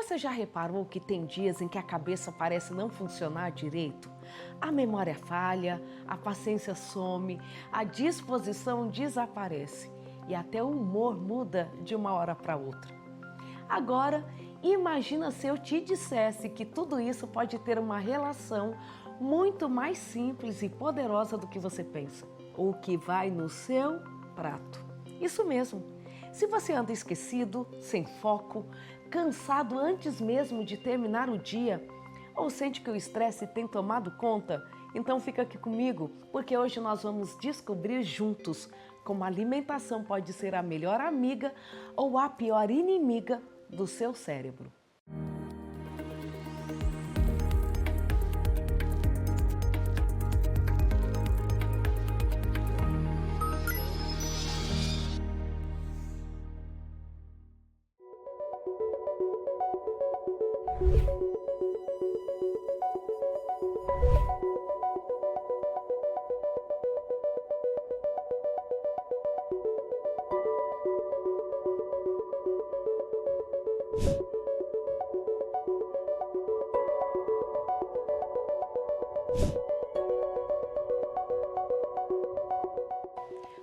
você já reparou que tem dias em que a cabeça parece não funcionar direito? A memória falha, a paciência some, a disposição desaparece e até o humor muda de uma hora para outra. Agora, imagina se eu te dissesse que tudo isso pode ter uma relação muito mais simples e poderosa do que você pensa. O que vai no seu prato. Isso mesmo. Se você anda esquecido, sem foco, cansado antes mesmo de terminar o dia, ou sente que o estresse tem tomado conta, então fica aqui comigo, porque hoje nós vamos descobrir juntos como a alimentação pode ser a melhor amiga ou a pior inimiga do seu cérebro.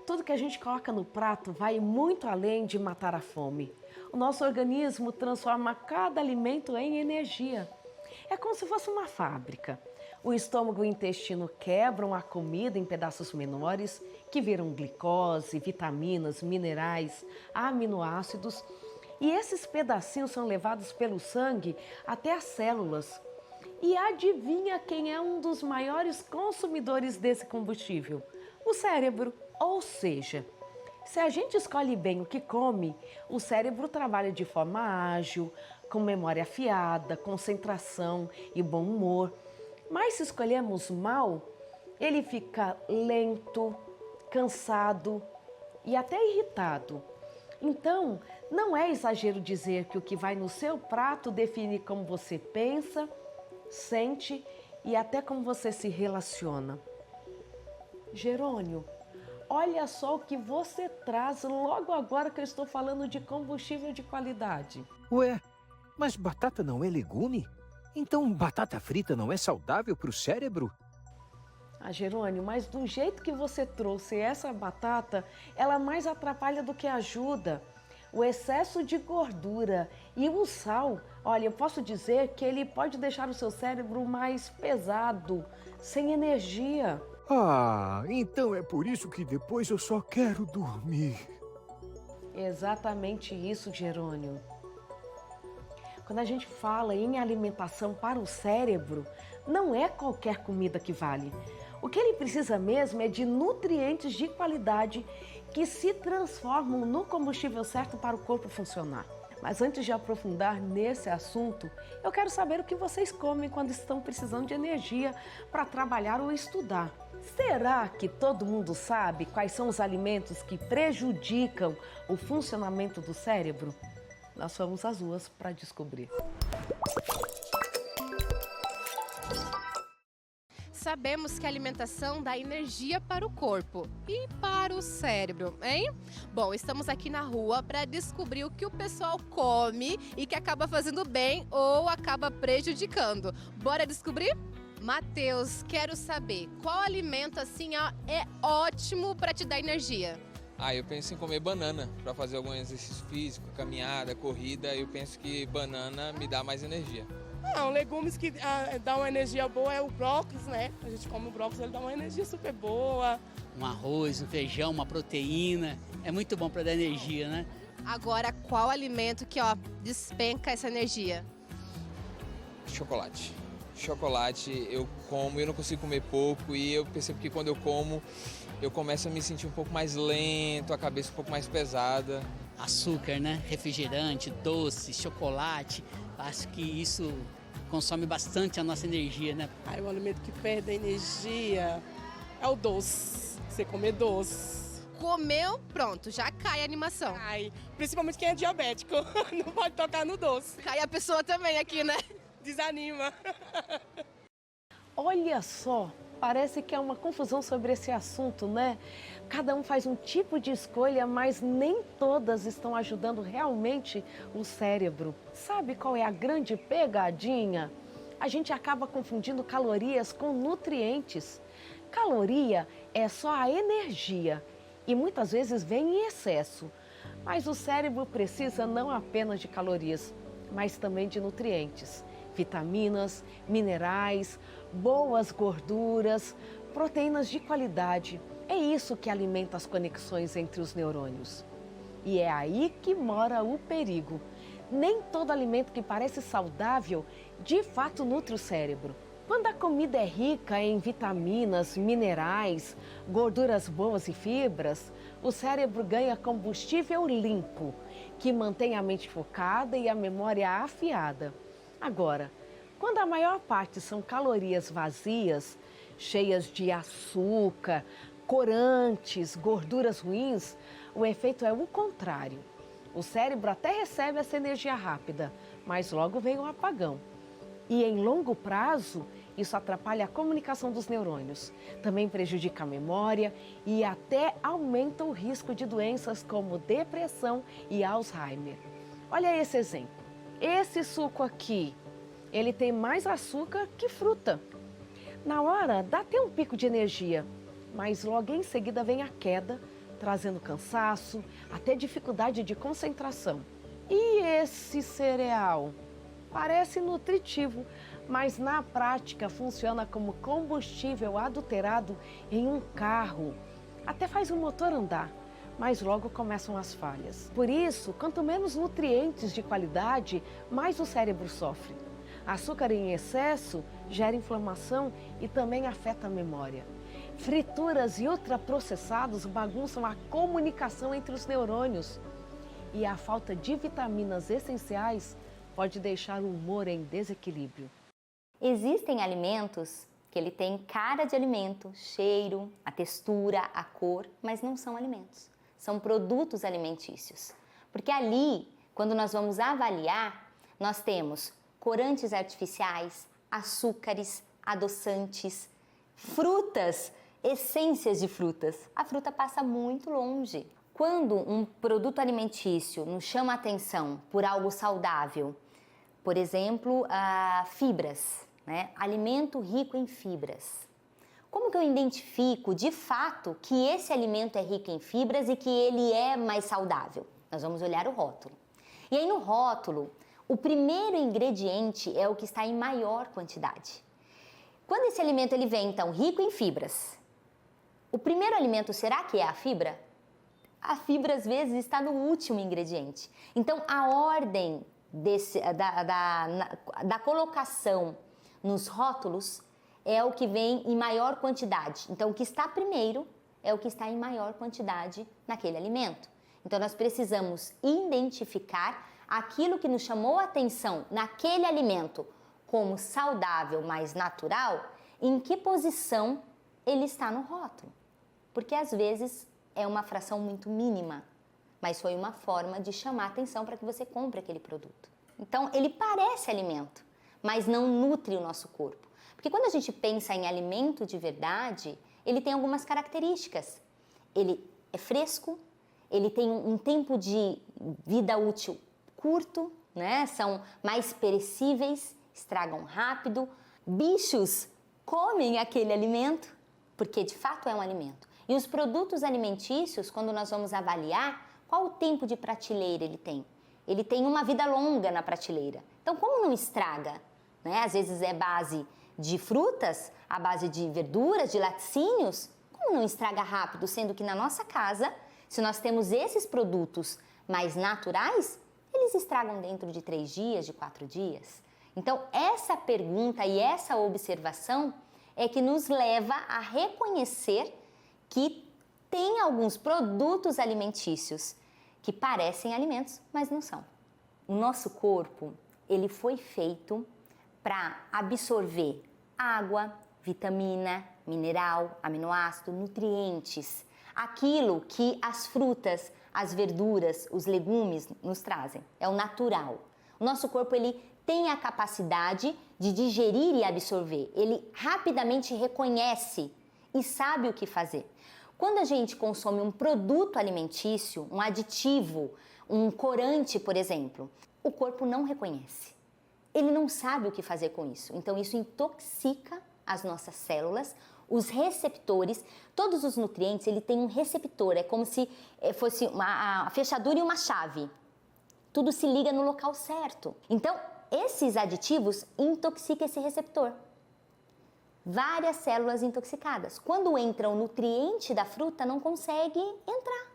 Tudo que a gente coloca no prato vai muito além de matar a fome. O nosso organismo transforma cada alimento em energia. É como se fosse uma fábrica. O estômago e o intestino quebram a comida em pedaços menores, que viram glicose, vitaminas, minerais, aminoácidos. E esses pedacinhos são levados pelo sangue até as células. E adivinha quem é um dos maiores consumidores desse combustível? O cérebro. Ou seja, se a gente escolhe bem o que come, o cérebro trabalha de forma ágil, com memória afiada, concentração e bom humor. Mas se escolhemos mal, ele fica lento, cansado e até irritado. Então, não é exagero dizer que o que vai no seu prato define como você pensa, sente e até como você se relaciona. Jerônio, olha só o que você traz logo agora que eu estou falando de combustível de qualidade. Ué, mas batata não é legume? Então batata frita não é saudável para o cérebro? Ah, Jerônimo, mas do jeito que você trouxe essa batata, ela mais atrapalha do que ajuda. O excesso de gordura e o sal, olha, eu posso dizer que ele pode deixar o seu cérebro mais pesado, sem energia. Ah, então é por isso que depois eu só quero dormir. Exatamente isso, Jerônimo. Quando a gente fala em alimentação para o cérebro, não é qualquer comida que vale. O que ele precisa mesmo é de nutrientes de qualidade que se transformam no combustível certo para o corpo funcionar. Mas antes de aprofundar nesse assunto, eu quero saber o que vocês comem quando estão precisando de energia para trabalhar ou estudar. Será que todo mundo sabe quais são os alimentos que prejudicam o funcionamento do cérebro? Nós fomos às ruas para descobrir. Sabemos que a alimentação dá energia para o corpo e para o cérebro, hein? Bom, estamos aqui na rua para descobrir o que o pessoal come e que acaba fazendo bem ou acaba prejudicando. Bora descobrir? Matheus, quero saber, qual alimento assim é ótimo para te dar energia? Eu penso em comer banana para fazer algum exercício físico, caminhada, corrida. Eu penso que banana me dá mais energia. Legumes que dão uma energia boa é o brócolis, né? A gente come o brócolis, ele dá uma energia super boa. Um arroz, um feijão, uma proteína, é muito bom para dar energia, né? Agora, qual alimento que despenca essa energia? Chocolate. Chocolate eu como, eu não consigo comer pouco e eu percebo que quando eu como, eu começo a me sentir um pouco mais lento, a cabeça um pouco mais pesada. Açúcar, né? Refrigerante, doce, chocolate, acho que isso consome bastante a nossa energia, né? O alimento que perde a energia é o doce, você comer doce. Comeu, pronto, já cai a animação. Principalmente quem é diabético, não pode tocar no doce. Cai a pessoa também aqui, né? Desanima. Olha só, Parece que é uma confusão sobre esse assunto, né? Cada um faz um tipo de escolha, mas nem todas estão ajudando realmente o cérebro. Sabe qual é a grande pegadinha? A gente acaba confundindo calorias com nutrientes. Caloria é só a energia e muitas vezes vem em excesso. Mas o cérebro precisa não apenas de calorias, mas também de nutrientes, vitaminas, minerais, boas gorduras, proteínas de qualidade. É isso que alimenta as conexões entre os neurônios. E é aí que mora o perigo. Nem todo alimento que parece saudável, de fato nutre o cérebro. Quando a comida é rica em vitaminas, minerais, gorduras boas e fibras, o cérebro ganha combustível limpo, que mantém a mente focada e a memória afiada. Agora, quando a maior parte são calorias vazias, cheias de açúcar, corantes, gorduras ruins, o efeito é o contrário. O cérebro até recebe essa energia rápida, mas logo vem um apagão. E em longo prazo, isso atrapalha a comunicação dos neurônios. Também prejudica a memória e até aumenta o risco de doenças como depressão e Alzheimer. Olha esse exemplo. Esse suco aqui, ele tem mais açúcar que fruta. Na hora, dá até um pico de energia, mas logo em seguida vem a queda, trazendo cansaço, até dificuldade de concentração. E esse cereal? Parece nutritivo, mas na prática funciona como combustível adulterado em um carro. Até faz o motor andar, mas logo começam as falhas. Por isso, quanto menos nutrientes de qualidade, mais o cérebro sofre. Açúcar em excesso gera inflamação e também afeta a memória. Frituras e ultraprocessados bagunçam a comunicação entre os neurônios. E a falta de vitaminas essenciais pode deixar o humor em desequilíbrio. Existem alimentos que ele tem cara de alimento, cheiro, a textura, a cor, mas não são alimentos. São produtos alimentícios. Porque ali, quando nós vamos avaliar, nós temos corantes artificiais, açúcares, adoçantes, frutas, essências de frutas. A fruta passa muito longe. Quando um produto alimentício nos chama a atenção por algo saudável, por exemplo, fibras, né? Alimento rico em fibras. Como que eu identifico de fato que esse alimento é rico em fibras e que ele é mais saudável? Nós vamos olhar o rótulo. E aí no rótulo, o primeiro ingrediente é o que está em maior quantidade. Quando esse alimento ele vem então rico em fibras, o primeiro alimento será que é a fibra? A fibra às vezes está no último ingrediente. Então a ordem da colocação nos rótulos é o que vem em maior quantidade. Então, o que está primeiro é o que está em maior quantidade naquele alimento. Então, nós precisamos identificar aquilo que nos chamou a atenção naquele alimento como saudável, mais natural, em que posição ele está no rótulo. Porque, às vezes, é uma fração muito mínima, mas foi uma forma de chamar a atenção para que você compre aquele produto. Então, ele parece alimento, mas não nutre o nosso corpo. Porque quando a gente pensa em alimento de verdade, ele tem algumas características. Ele é fresco, ele tem um tempo de vida útil curto, né? São mais perecíveis, estragam rápido. Bichos comem aquele alimento, porque de fato é um alimento. E os produtos alimentícios, quando nós vamos avaliar, qual o tempo de prateleira ele tem? Ele tem uma vida longa na prateleira. Então, como não estraga? Né? Às vezes é base de frutas, a base de verduras, de laticínios. Como não estraga rápido? Sendo que na nossa casa, se nós temos esses produtos mais naturais, eles estragam dentro de 3 dias, de 4 dias. Então, essa pergunta e essa observação é que nos leva a reconhecer que tem alguns produtos alimentícios que parecem alimentos, mas não são. O nosso corpo, ele foi feito para absorver água, vitamina, mineral, aminoácido, nutrientes, aquilo que as frutas, as verduras, os legumes nos trazem. É o natural. O nosso corpo, ele tem a capacidade de digerir e absorver. Ele rapidamente reconhece e sabe o que fazer. Quando a gente consome um produto alimentício, um aditivo, um corante, por exemplo, o corpo não reconhece. Ele não sabe o que fazer com isso. Então, isso intoxica as nossas células, os receptores, todos os nutrientes, ele tem um receptor, é como se fosse a fechadura e uma chave. Tudo se liga no local certo. Então, esses aditivos intoxicam esse receptor. Várias células intoxicadas. Quando entra o nutriente da fruta, não consegue entrar.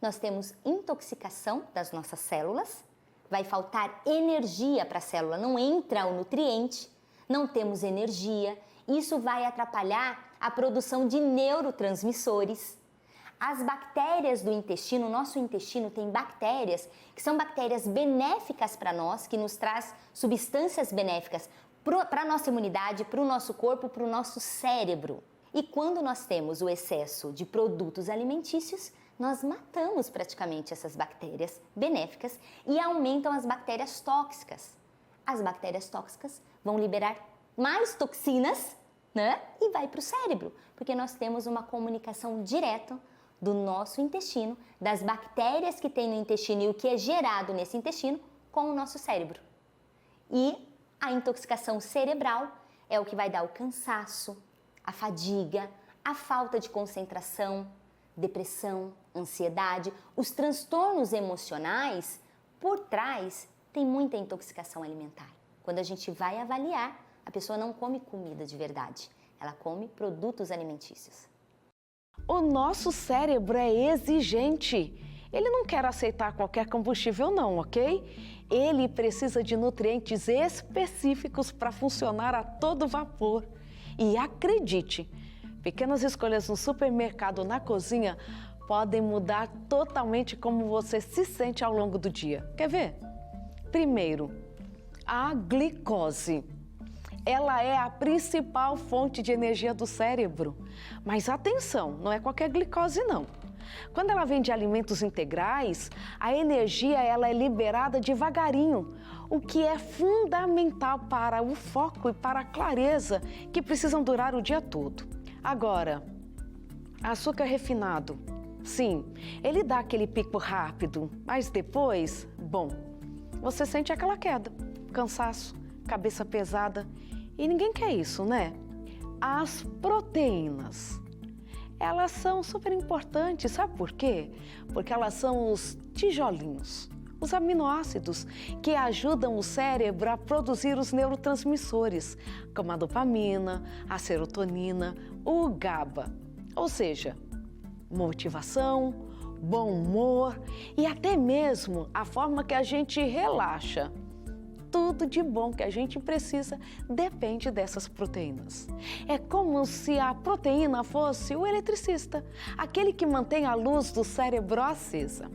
Nós temos intoxicação das nossas células, vai faltar energia para a célula, não entra o nutriente, não temos energia, isso vai atrapalhar a produção de neurotransmissores. As bactérias do intestino, o nosso intestino tem bactérias que são bactérias benéficas para nós, que nos traz substâncias benéficas para a nossa imunidade, para o nosso corpo, para o nosso cérebro. E quando nós temos o excesso de produtos alimentícios, nós matamos praticamente essas bactérias benéficas e aumentam as bactérias tóxicas. As bactérias tóxicas vão liberar mais toxinas, né? E vai para o cérebro, porque nós temos uma comunicação direta do nosso intestino, das bactérias que tem no intestino e o que é gerado nesse intestino com o nosso cérebro. E a intoxicação cerebral é o que vai dar o cansaço, a fadiga, a falta de concentração, depressão, ansiedade, os transtornos emocionais. Por trás tem muita intoxicação alimentar. Quando a gente vai avaliar, a pessoa não come comida de verdade, ela come produtos alimentícios. O nosso cérebro é exigente. Ele não quer aceitar qualquer combustível não, ok? Ele precisa de nutrientes específicos para funcionar a todo vapor. E acredite, pequenas escolhas no supermercado ou na cozinha podem mudar totalmente como você se sente ao longo do dia. Quer ver? Primeiro, a glicose. Ela é a principal fonte de energia do cérebro. Mas atenção, não é qualquer glicose não. Quando ela vem de alimentos integrais, a energia ela é liberada devagarinho, o que é fundamental para o foco e para a clareza que precisam durar o dia todo. Agora, açúcar refinado. Sim, ele dá aquele pico rápido, mas depois, bom, você sente aquela queda, cansaço, cabeça pesada e ninguém quer isso, né? As proteínas, elas são super importantes, sabe por quê? Porque elas são os tijolinhos, os aminoácidos que ajudam o cérebro a produzir os neurotransmissores, como a dopamina, a serotonina, o GABA, ou seja, motivação, bom humor e até mesmo a forma que a gente relaxa. Tudo de bom que a gente precisa depende dessas proteínas. É como se a proteína fosse o eletricista, aquele que mantém a luz do cérebro acesa.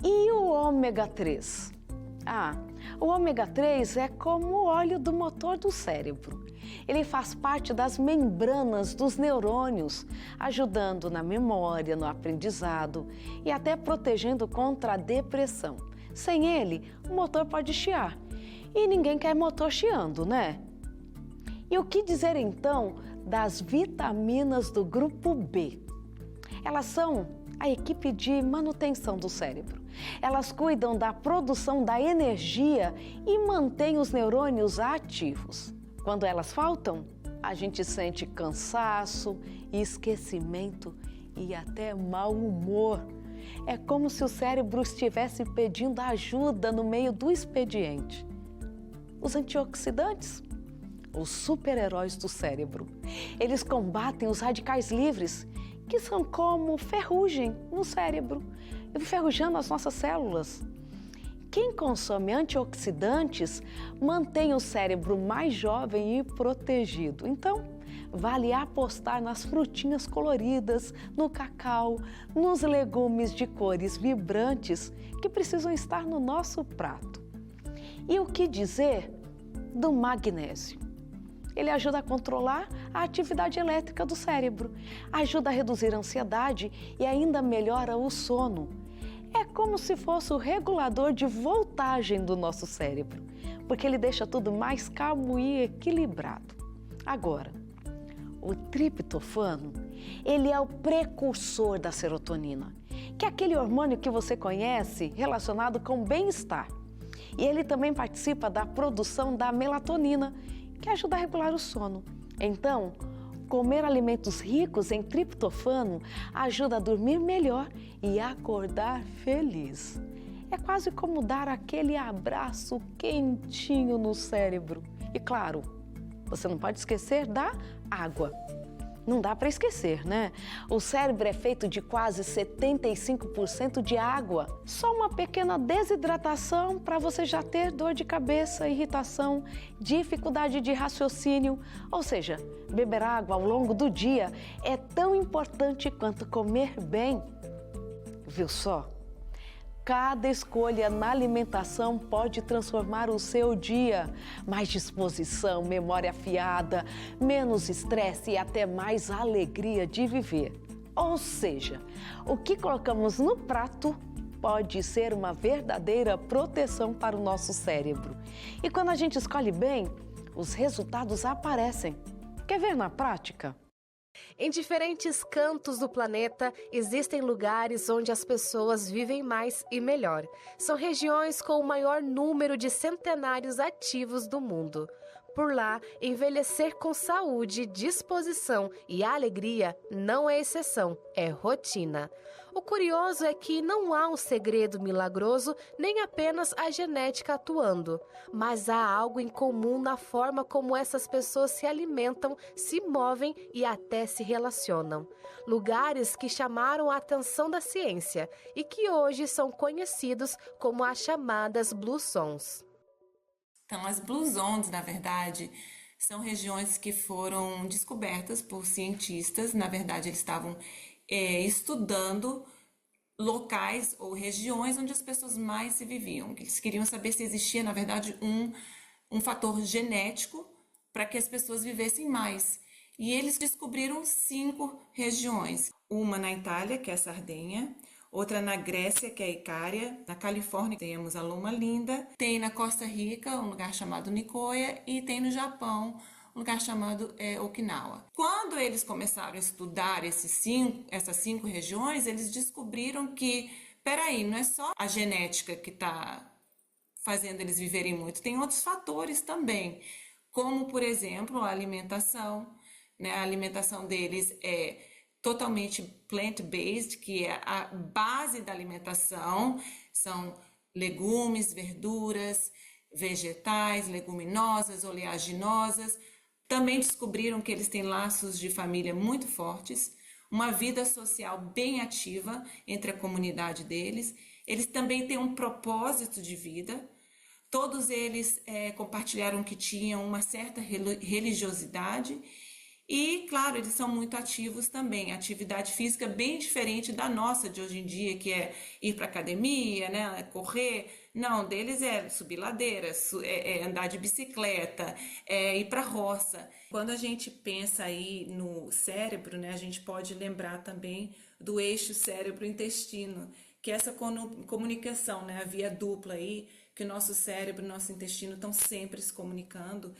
E o ômega 3? O ômega 3 é como o óleo do motor do cérebro. Ele faz parte das membranas dos neurônios, ajudando na memória, no aprendizado e até protegendo contra a depressão. Sem ele, o motor pode chiar. E ninguém quer motor chiando, né? E o que dizer então das vitaminas do grupo B? Elas são a equipe de manutenção do cérebro. Elas cuidam da produção da energia e mantêm os neurônios ativos. Quando elas faltam, a gente sente cansaço, esquecimento e até mau humor. É como se o cérebro estivesse pedindo ajuda no meio do expediente. Os antioxidantes, os super-heróis do cérebro. Eles combatem os radicais livres, que são como ferrugem no cérebro, enferrujando as nossas células. Quem consome antioxidantes mantém o cérebro mais jovem e protegido. Então, vale apostar nas frutinhas coloridas, no cacau, nos legumes de cores vibrantes que precisam estar no nosso prato. E o que dizer do magnésio? Ele ajuda a controlar a atividade elétrica do cérebro, ajuda a reduzir a ansiedade e ainda melhora o sono. É como se fosse o regulador de voltagem do nosso cérebro. porque ele deixa tudo mais calmo e equilibrado. Agora, o triptofano, ele é o precursor da serotonina, que é aquele hormônio que você conhece relacionado com o bem-estar. E ele também participa da produção da melatonina, que ajuda a regular o sono. Então, comer alimentos ricos em triptofano ajuda a dormir melhor e acordar feliz. É quase como dar aquele abraço quentinho no cérebro. E claro, você não pode esquecer da água. Não dá para esquecer, né? O cérebro é feito de quase 75% de água. Só uma pequena desidratação para você já ter dor de cabeça, irritação, dificuldade de raciocínio. Ou seja, beber água ao longo do dia é tão importante quanto comer bem. Viu só? Cada escolha na alimentação pode transformar o seu dia. Mais disposição, memória afiada, menos estresse e até mais alegria de viver. Ou seja, o que colocamos no prato pode ser uma verdadeira proteção para o nosso cérebro. E quando a gente escolhe bem, os resultados aparecem. Quer ver na prática? Em diferentes cantos do planeta, existem lugares onde as pessoas vivem mais e melhor. São regiões com o maior número de centenários ativos do mundo. Por lá, envelhecer com saúde, disposição e alegria não é exceção, é rotina. O curioso é que não há um segredo milagroso, nem apenas a genética atuando, mas há algo em comum na forma como essas pessoas se alimentam, se movem e até se relacionam. Lugares que chamaram a atenção da ciência e que hoje são conhecidos como as chamadas Blue Zones. Então, as Blue Zones, na verdade, são regiões que foram descobertas por cientistas. Na verdade, eles estavam estudando locais ou regiões onde as pessoas mais se viviam. Eles queriam saber se existia, na verdade, um fator genético para que as pessoas vivessem mais. E eles descobriram 5 regiões. Uma na Itália, que é a Sardenha. Outra na Grécia, que é a Icária. Na Califórnia temos a Loma Linda. Tem na Costa Rica, um lugar chamado Nicoya. E tem no Japão, um lugar chamado Okinawa. Quando eles começaram a estudar essas 5 regiões, eles descobriram que, peraí, não é só a genética que está fazendo eles viverem muito. Tem outros fatores também, como, por exemplo, a alimentação. Né? A alimentação deles é totalmente plant-based, que é a base da alimentação, são legumes, verduras, vegetais, leguminosas, oleaginosas. Também descobriram que eles têm laços de família muito fortes, uma vida social bem ativa entre a comunidade deles. Eles também têm um propósito de vida. Todos eles compartilharam que tinham uma certa religiosidade. E, claro, eles são muito ativos também. Atividade física bem diferente da nossa de hoje em dia, que é ir para academia, né, correr. Não, deles é subir ladeiras, andar de bicicleta, ir para a roça. Quando a gente pensa aí no cérebro, né, a gente pode lembrar também do eixo cérebro-intestino, que é essa comunicação, né, a via dupla aí, que o nosso cérebro e o nosso intestino estão sempre se comunicando.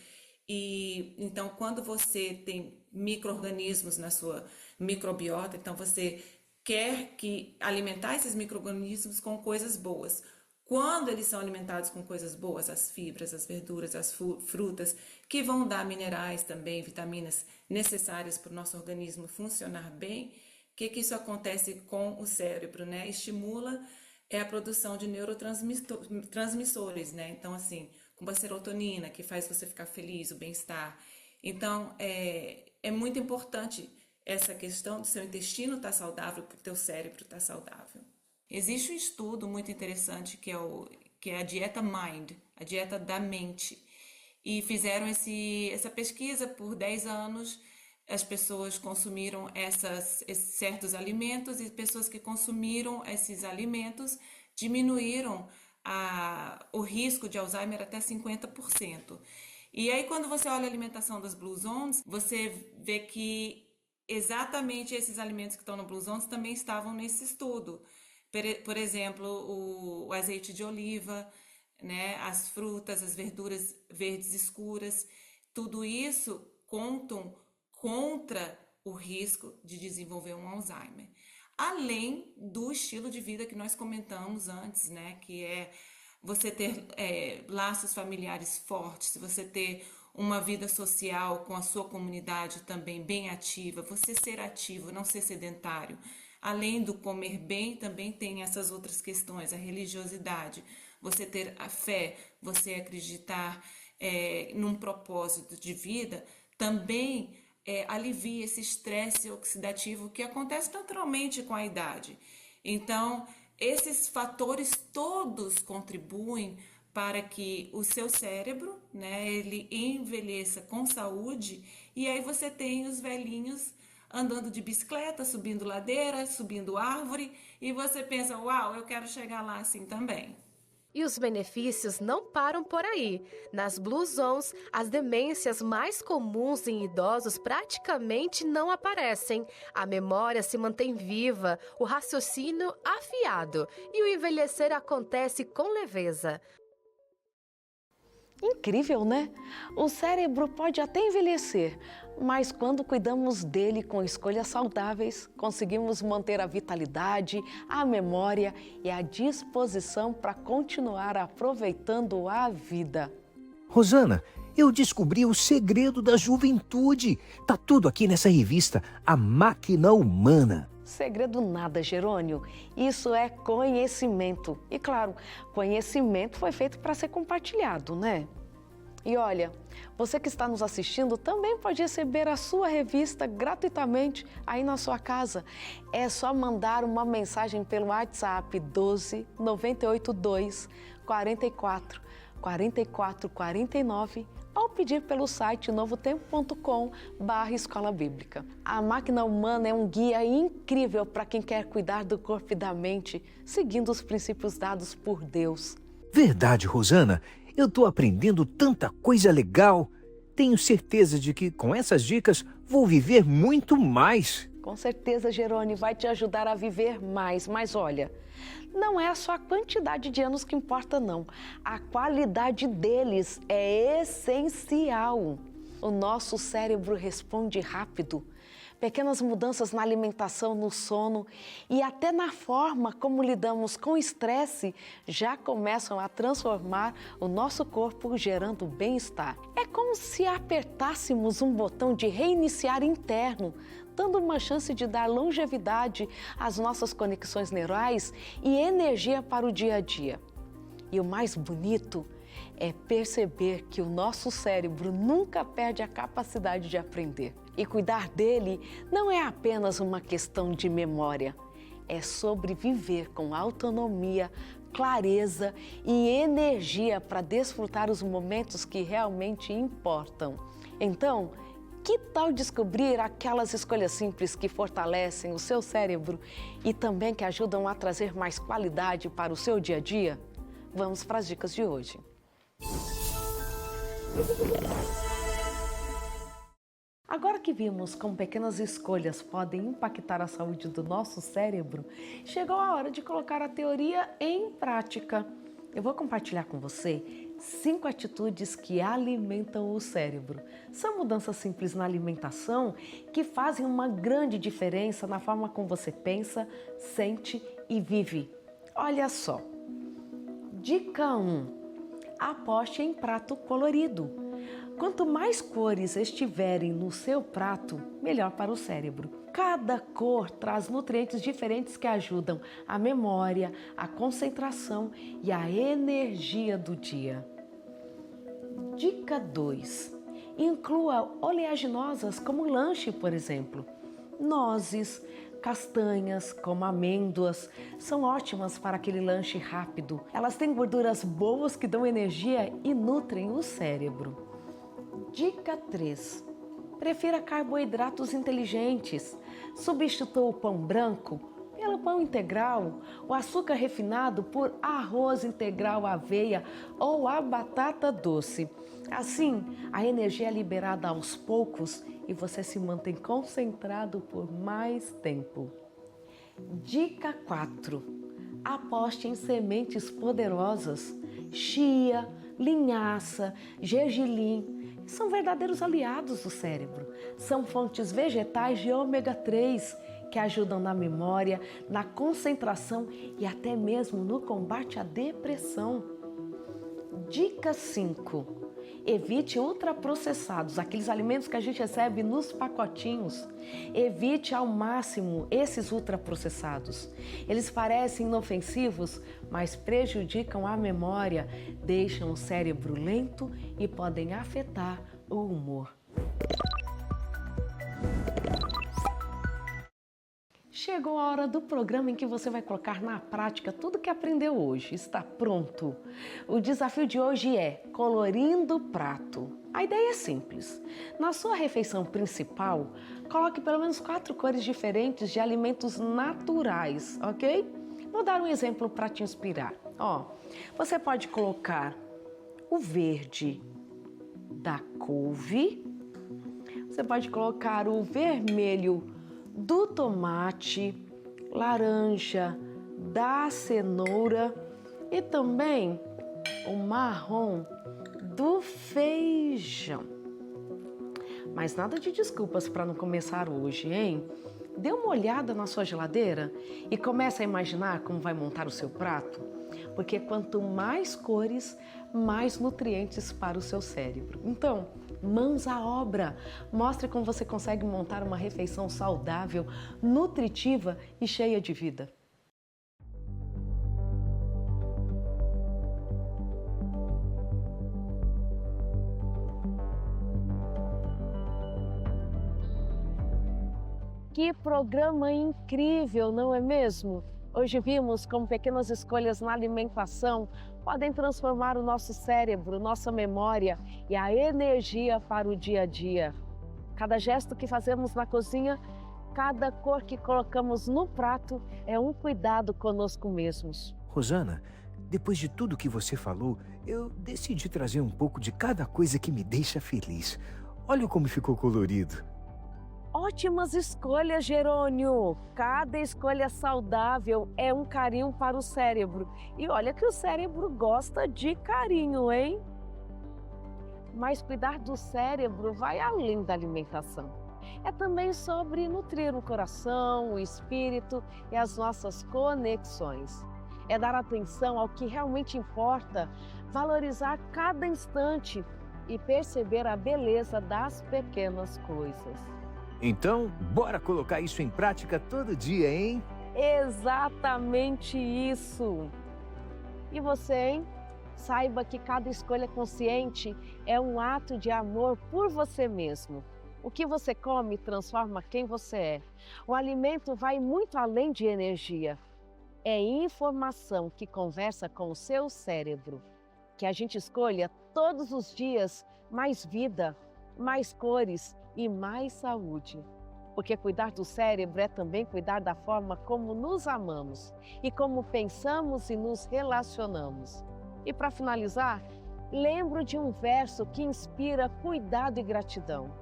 E então, quando você tem micro-organismos na sua microbiota, então você quer alimentar esses micro-organismos com coisas boas. Quando eles são alimentados com coisas boas, as fibras, as verduras, as frutas, que vão dar minerais também, vitaminas necessárias para o nosso organismo funcionar bem, o que isso acontece com o cérebro, né? Estimula a produção de neurotransmissores, né? Então, assim, como a serotonina, que faz você ficar feliz, o bem-estar. Então, é muito importante essa questão do seu intestino estar saudável, porque o teu cérebro está saudável. Existe um estudo muito interessante que é a dieta Mind, a dieta da mente. E fizeram essa pesquisa por 10 anos. As pessoas consumiram esses certos alimentos e pessoas que consumiram esses alimentos diminuíram o risco de Alzheimer até 50%. E aí, quando você olha a alimentação das Blue Zones, você vê que exatamente esses alimentos que estão no Blue Zones também estavam nesse estudo. Por exemplo, o azeite de oliva, né? As frutas, as verduras verdes escuras, tudo isso contam contra o risco de desenvolver um Alzheimer. Além do estilo de vida que nós comentamos antes, né? Que é você ter laços familiares fortes, você ter uma vida social com a sua comunidade também bem ativa, você ser ativo, não ser sedentário. Além do comer bem, também tem essas outras questões, a religiosidade, você ter a fé, você acreditar num propósito de vida, também alivia esse estresse oxidativo que acontece naturalmente com a idade. Então, esses fatores todos contribuem para que o seu cérebro, né, ele envelheça com saúde, e aí você tem os velhinhos andando de bicicleta, subindo ladeira, subindo árvore, e você pensa, uau, eu quero chegar lá assim também. E os benefícios não param por aí. Nas Blue Zones, as demências mais comuns em idosos praticamente não aparecem. A memória se mantém viva, o raciocínio afiado e o envelhecer acontece com leveza. Incrível, né? O cérebro pode até envelhecer, mas quando cuidamos dele com escolhas saudáveis, conseguimos manter a vitalidade, a memória e a disposição para continuar aproveitando a vida. Rosana, eu descobri o segredo da juventude. Tá tudo aqui nessa revista, A Máquina Humana. Segredo nada, Jerônimo. Isso é conhecimento. E claro, conhecimento foi feito para ser compartilhado, né? E olha, você que está nos assistindo também pode receber a sua revista gratuitamente aí na sua casa. É só mandar uma mensagem pelo WhatsApp 12 982 44 44 49 ou pedir pelo site novotempo.com/escola bíblica. A Máquina Humana é um guia incrível para quem quer cuidar do corpo e da mente, seguindo os princípios dados por Deus. Verdade, Rosana. Eu tô aprendendo tanta coisa legal. Tenho certeza de que com essas dicas vou viver muito mais. Com certeza, Jerônimo, vai te ajudar a viver mais. Mas olha, não é só a quantidade de anos que importa, não. A qualidade deles é essencial. O nosso cérebro responde rápido. Pequenas mudanças na alimentação, no sono e até na forma como lidamos com o estresse já começam a transformar o nosso corpo, gerando bem-estar. É como se apertássemos um botão de reiniciar interno, dando uma chance de dar longevidade às nossas conexões neurais e energia para o dia a dia. E o mais bonito é perceber que o nosso cérebro nunca perde a capacidade de aprender. E cuidar dele não é apenas uma questão de memória, é sobre viver com autonomia, clareza e energia para desfrutar os momentos que realmente importam. Então, que tal descobrir aquelas escolhas simples que fortalecem o seu cérebro e também que ajudam a trazer mais qualidade para o seu dia a dia? Vamos para as dicas de hoje. Agora que vimos como pequenas escolhas podem impactar a saúde do nosso cérebro, chegou a hora de colocar a teoria em prática. Eu vou compartilhar com você 5 atitudes que alimentam o cérebro. São mudanças simples na alimentação que fazem uma grande diferença na forma como você pensa, sente e vive. Olha só. Dica 1. Aposte em prato colorido. Quanto mais cores estiverem no seu prato, melhor para o cérebro. Cada cor traz nutrientes diferentes que ajudam a memória, a concentração e a energia do dia. Dica 2. Inclua oleaginosas como lanche, por exemplo. Nozes, castanhas, como amêndoas, são ótimas para aquele lanche rápido. Elas têm gorduras boas que dão energia e nutrem o cérebro. Dica 3. Prefira carboidratos inteligentes. Substitua o pão branco pelo pão integral, o açúcar refinado por arroz integral, aveia ou a batata doce. Assim, a energia é liberada aos poucos e você se mantém concentrado por mais tempo. Dica 4. Aposte em sementes poderosas. Chia, linhaça, gergelim são verdadeiros aliados do cérebro. São fontes vegetais de ômega 3 que ajudam na memória, na concentração e até mesmo no combate à depressão. Dica 5. Evite ultraprocessados, aqueles alimentos que a gente recebe nos pacotinhos. Evite ao máximo esses ultraprocessados. Eles parecem inofensivos, mas prejudicam a memória, deixam o cérebro lento e podem afetar o humor. Chegou a hora do programa em que você vai colocar na prática tudo que aprendeu hoje. Está pronto? O desafio de hoje é colorindo o prato. A ideia é simples. Na sua refeição principal, coloque pelo menos 4 cores diferentes de alimentos naturais, ok? Vou dar um exemplo para te inspirar. Você pode colocar o verde da couve, você pode colocar o vermelho do tomate, laranja, da cenoura e também o marrom do feijão. Mas nada de desculpas para não começar hoje, hein? Dê uma olhada na sua geladeira e comece a imaginar como vai montar o seu prato, porque quanto mais cores, mais nutrientes para o seu cérebro. Então, mãos à obra! Mostre como você consegue montar uma refeição saudável, nutritiva e cheia de vida. Que programa incrível, não é mesmo? Hoje vimos como pequenas escolhas na alimentação podem transformar o nosso cérebro, nossa memória e a energia para o dia a dia. Cada gesto que fazemos na cozinha, cada cor que colocamos no prato é um cuidado conosco mesmos. Rosana, depois de tudo que você falou, eu decidi trazer um pouco de cada coisa que me deixa feliz. Olha como ficou colorido. Ótimas escolhas, Jerônimo! Cada escolha saudável é um carinho para o cérebro. E olha que o cérebro gosta de carinho, hein? Mas cuidar do cérebro vai além da alimentação. É também sobre nutrir o coração, o espírito e as nossas conexões. É dar atenção ao que realmente importa, valorizar cada instante e perceber a beleza das pequenas coisas. Então, bora colocar isso em prática todo dia, hein? Exatamente isso! E você, hein? Saiba que cada escolha consciente é um ato de amor por você mesmo. O que você come transforma quem você é. O alimento vai muito além de energia. É informação que conversa com o seu cérebro. Que a gente escolha todos os dias mais vida, mais cores e mais saúde. Porque cuidar do cérebro é também cuidar da forma como nos amamos e como pensamos e nos relacionamos. E para finalizar, lembro de um verso que inspira cuidado e gratidão.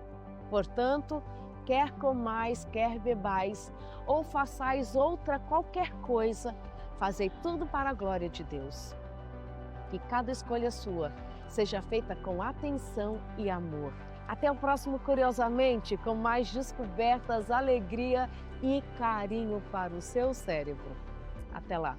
Portanto, quer comais, quer bebais, ou façais outra qualquer coisa, fazei tudo para a glória de Deus. Que cada escolha sua seja feita com atenção e amor. Até o próximo Curiosamente, com mais descobertas, alegria e carinho para o seu cérebro. Até lá!